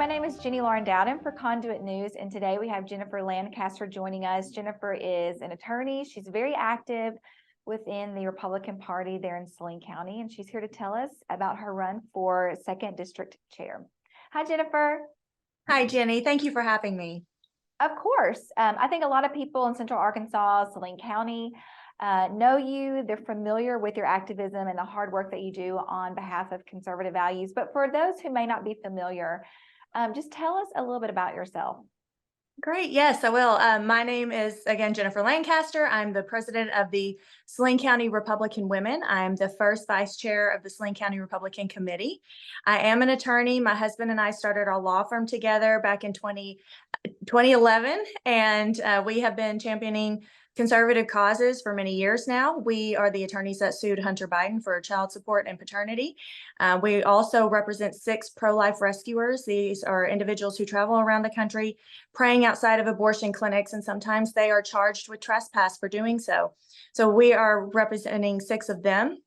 my name is Jenny Lauren Dowden for Conduit News, and today we have Jennifer Lancaster joining us. Jennifer is an attorney. She's very active within the Republican Party there in Saline County, and she's here to tell us about her run for 2nd District Chair. Hi, Jennifer. Hi, Jenny. Thank you for having me. Of course. I think a lot of people in Central Arkansas, Saline County, know you. They're familiar with your activism and the hard work that you do on behalf of conservative values. But for those who may not be familiar, just tell us a little bit about yourself. Great. Yes, I will. My name is, again, Jennifer Lancaster. I'm the president of the Saline County Republican Women. I'm the first vice chair of the Saline County Republican Committee. I am an attorney. My husband and I started our law firm together back in 2011, and we have been championing conservative causes for many years now. We are the attorneys that sued Hunter Biden for child support and paternity. We also represent 6 pro-life rescuers. These are individuals who travel around the country praying outside of abortion clinics, and sometimes they are charged with trespass for doing so. So we are representing 6 of them.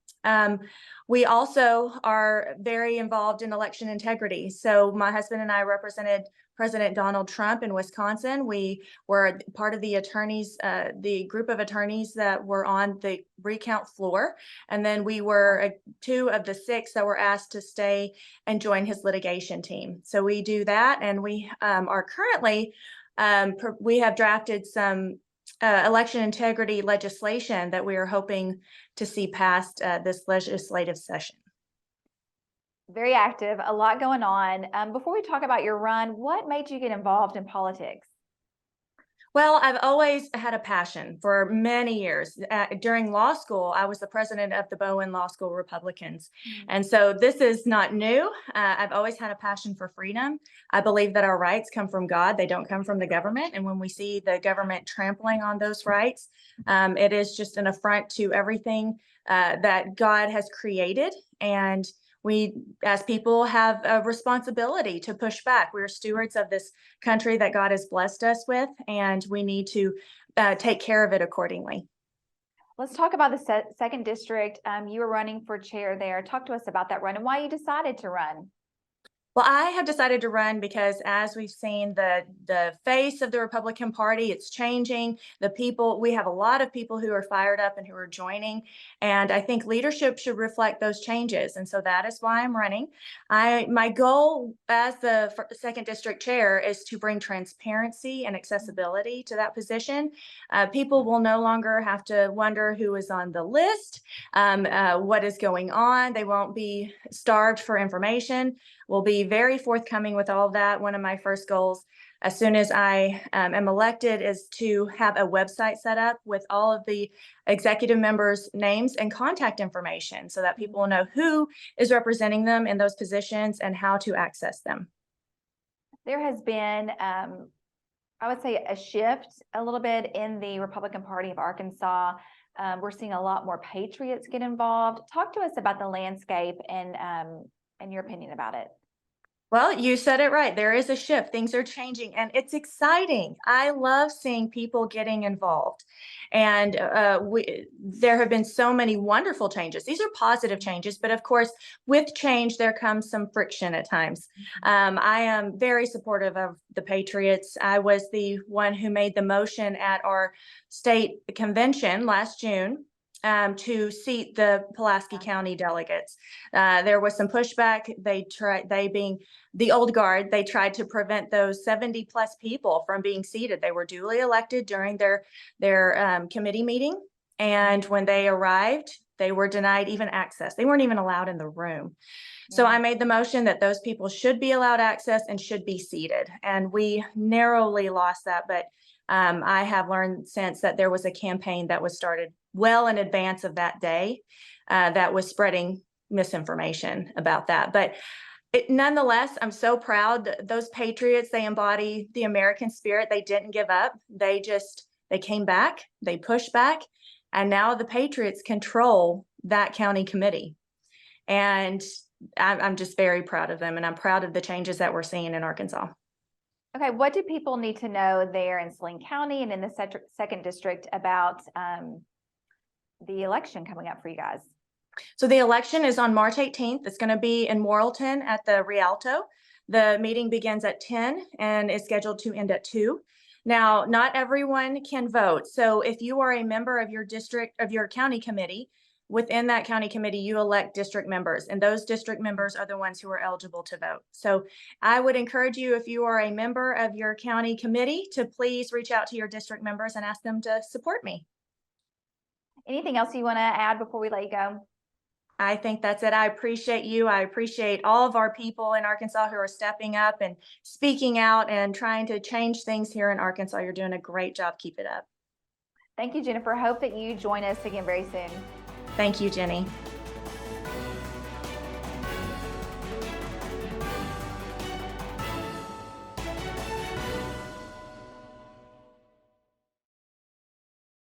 We also are very involved in election integrity. So my husband and I represented President Donald Trump in Wisconsin. We were part of the attorneys, the group of attorneys that were on the recount floor. And then we were 2 of the 6 that were asked to stay and join his litigation team. So we do that. And we are currently, we have drafted some election integrity legislation that we are hoping to see passed this legislative session. Very active, a lot going on. Before we talk about your run, what made you get involved in politics? Well, I've always had a passion for many years. During law school, I was the president of the Bowen Law School Republicans. And so this is not new. I've always had a passion for freedom. I believe that our rights come from God. They don't come from the government. And when we see the government trampling on those rights, it is just an affront to everything that God has created. And we, as people, have a responsibility to push back. We're stewards of this country that God has blessed us with, and we need to take care of it accordingly. Let's talk about the 2nd District. You were running for chair there. Talk to us about that run and why you decided to run. Well, I have decided to run because as we've seen the face of the Republican Party, it's changing. The people, we have a lot of people who are fired up and who are joining. And I think leadership should reflect those changes. And so that is why I'm running. My goal as the 2nd District chair is to bring transparency and accessibility to that position. People will no longer have to wonder who is on the list, what is going on. They won't be starved for information. We'll be very forthcoming with all of that. One of my first goals, as soon as I am elected, is to have a website set up with all of the executive members' names and contact information so that people will know who is representing them in those positions and how to access them. There has been, I would say, a shift a little bit in the Republican Party of Arkansas. We're seeing a lot more patriots get involved. Talk to us about the landscape and your opinion about it. Well, you said it right. There is a shift. Things are changing, and it's exciting. I love seeing people getting involved. And there have been so many wonderful changes. These are positive changes, but of course, with change, there comes some friction at times. I am very supportive of the Patriots. I was the one who made the motion at our state convention last June to seat the Pulaski County delegates. There was some pushback. They being the old guard, they tried to prevent those 70 plus people from being seated. They were duly elected during their committee meeting. And when they arrived, they were denied even access. They weren't even allowed in the room. So I made the motion that those people should be allowed access and should be seated. And we narrowly lost that, but I have learned since that there was a campaign that was started well in advance of that day that was spreading misinformation about that. But nonetheless, I'm so proud. Those patriots, they embody the American spirit. They didn't give up. They came back, they pushed back, and now the patriots control that county committee. And I'm just very proud of them, and I'm proud of the changes that we're seeing in Arkansas. Okay, what do people need to know there in Saline County and in the 2nd District about the election coming up for you guys? So the election is on March 18th. It's going to be in Morrilton at the Rialto. The meeting begins at 10 and is scheduled to end at 2. Now, not everyone can vote. So if you are a member of your district, of your county committee, within that county committee, you elect district members, and those district members are the ones who are eligible to vote. So I would encourage you, if you are a member of your county committee, to please reach out to your district members and ask them to support me. Anything else you want to add before we let you go? I think that's it. I appreciate you. I appreciate all of our people in Arkansas who are stepping up and speaking out and trying to change things here in Arkansas. You're doing a great job. Keep it up. Thank you, Jennifer. Hope that you join us again very soon. Thank you, Jenny.